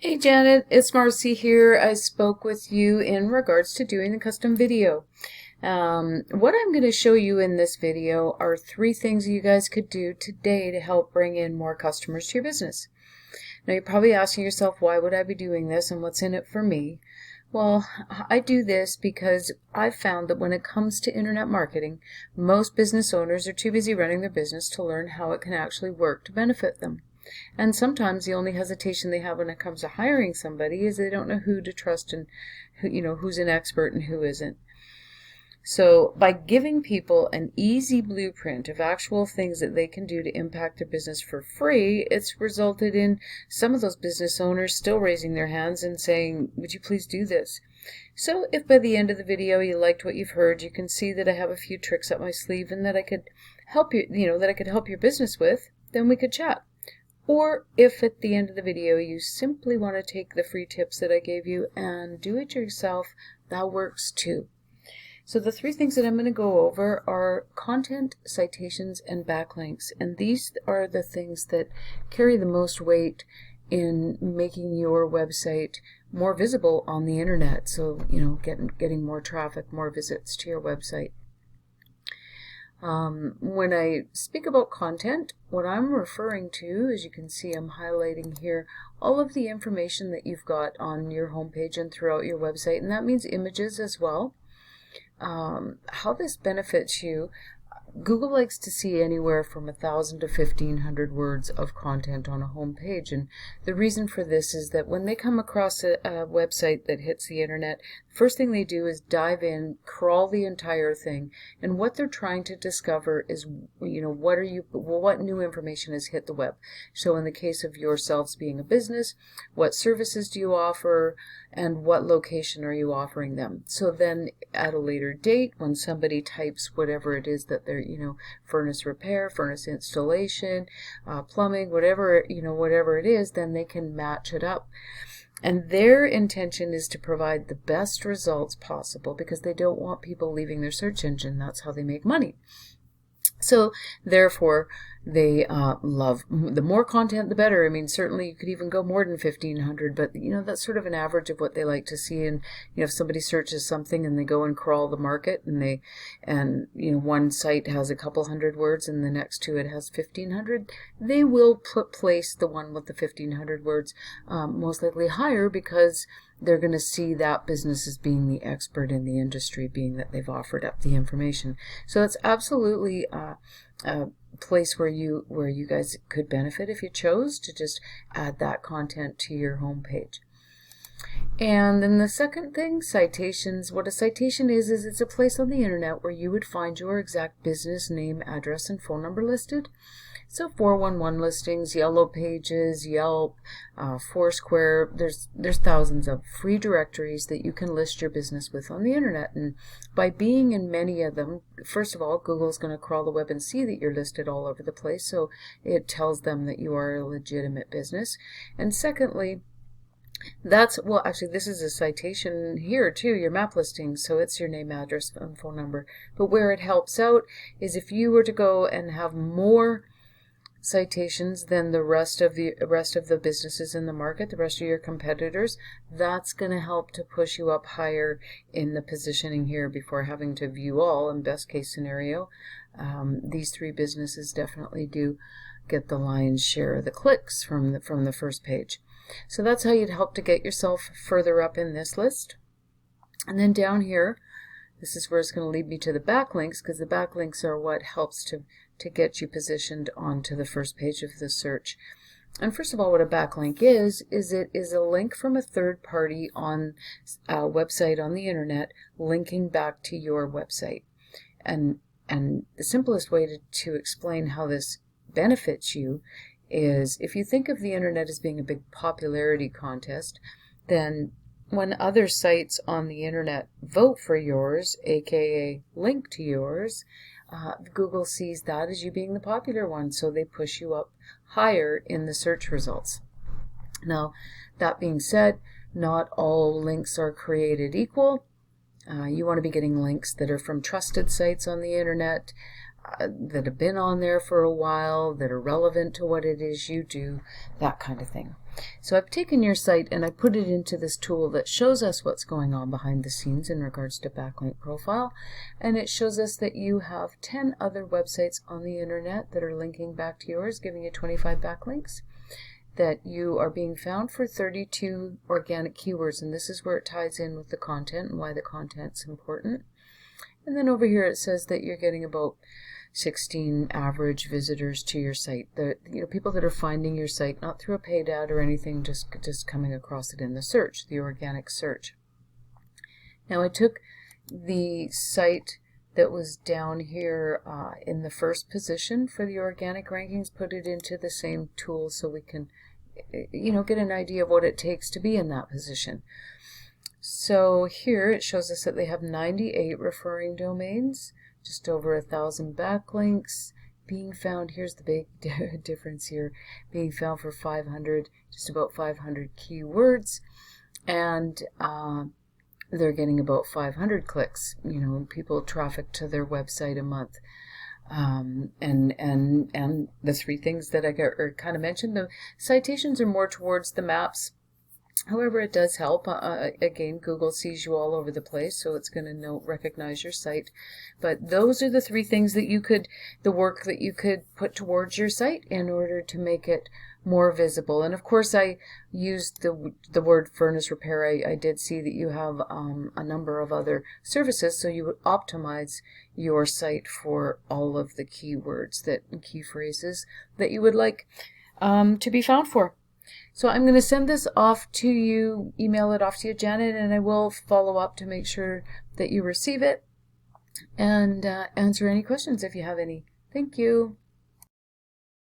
Hey Janet, it's Marcy here. I spoke with you in regards to doing the custom video. What I'm going to show you in this video are 3 things you guys could do today to help bring in more customers to your business. Now you're probably asking yourself, why would I be doing this and what's in it for me? Well, I do this because I've found that when it comes to internet marketing, most business owners are too busy running their business to learn how it can actually work to benefit them. And sometimes the only hesitation they have when it comes to hiring somebody is they don't know who to trust and who's an expert and who isn't. So by giving people an easy blueprint of actual things that they can do to impact their business for free, it's resulted in some of those business owners still raising their hands and saying, would you please do this? So if by the end of the video you liked what you've heard, you can see that I have a few tricks up my sleeve and that I could help you, that I could help your business with, then we could chat. Or if at the end of the video you simply want to take the free tips that I gave you and do it yourself, that works too. So the 3 things that I'm going to go over are content, citations, and backlinks. And these are the things that carry the most weight in making your website more visible on the internet. So, getting more traffic, more visits to your website. When I speak about content, what I'm referring to, as you can see, I'm highlighting here all of the information that you've got on your homepage and throughout your website, and that means images as well. How this benefits you, Google likes to see anywhere from 1,000 to 1,500 words of content on a home page, and the reason for this is that when they come across a website that hits the internet, first thing they do is dive in, crawl the entire thing, and what they're trying to discover is, what new information has hit the web. So in the case of yourselves being a business, what services do you offer, and what location are you offering them? So then at a later date, when somebody types whatever it is that they're, furnace repair, furnace installation, plumbing, whatever it is, then they can match it up. And their intention is to provide the best results possible because they don't want people leaving their search engine. That's how they make money. So therefore, they love the more content, the better. I mean, certainly you could even go more than 1,500, but that's sort of an average of what they like to see. And if somebody searches something and they go and crawl the market, and one site has a couple hundred words and the next to it has 1,500, they will place the one with the 1,500 words most likely higher because they're going to see that business as being the expert in the industry, being that they've offered up the information. So it's absolutely a place where you guys could benefit if you chose to just add that content to your homepage. And then the second thing, citations. What a citation is it's a place on the internet where you would find your exact business name, address, and phone number listed. So 411 listings, Yellow Pages, Yelp, Foursquare, there's thousands of free directories that you can list your business with on the internet. And by being in many of them, first of all, Google's going to crawl the web and see that you're listed all over the place, so it tells them that you are a legitimate business. And secondly, actually this is a citation here too, your map listing, so it's your name, address, and phone number. But where it helps out is if you were to go and have more citations than the rest of the businesses in the market, the rest of your competitors, that's going to help to push you up higher in the positioning here before having to view all. In best case scenario, these 3 businesses definitely do get the lion's share of the clicks from the first page. So that's how you'd help to get yourself further up in this list. And then down here, this is where it's going to lead me to the backlinks, because the backlinks are what helps to get you positioned onto the first page of the search. And first of all, what a backlink is it is a link from a third party on a website on the internet linking back to your website. And the simplest way to explain how this benefits you is if you think of the internet as being a big popularity contest, then when other sites on the internet vote for yours, aka link to yours, Google sees that as you being the popular one, so they push you up higher in the search results. Now, that being said, not all links are created equal. You want to be getting links that are from trusted sites on the internet, that have been on there for a while, that are relevant to what it is you do, that kind of thing. So I've taken your site and I put it into this tool that shows us what's going on behind the scenes in regards to Backlink Profile, and it shows us that you have 10 other websites on the internet that are linking back to yours, giving you 25 backlinks, that you are being found for 32 organic keywords, and this is where it ties in with the content and why the content's important. And then over here it says that you're getting about 16 average visitors to your site. The people that are finding your site not through a paid ad or anything, just coming across it in the search, the organic search. Now I took the site that was down here in the first position for the organic rankings, put it into the same tool so we can get an idea of what it takes to be in that position. So here it shows us that they have 98 referring domains, just over 1,000 backlinks, being found, here's the big difference here, being found for 500, just about 500 keywords, and they're getting about 500 clicks, people traffic to their website a month. And the three things that I kind of mentioned, the citations are more towards the maps. However, it does help. Again, Google sees you all over the place, so it's going to recognize your site. But those are the three things that the work that you could put towards your site in order to make it more visible. And of course, I used the word furnace repair. I did see that you have a number of other services, so you would optimize your site for all of the keywords, key phrases that you would like to be found for. So I'm going to send this off to you, email it off to you, Janet, and I will follow up to make sure that you receive it and answer any questions if you have any. Thank you.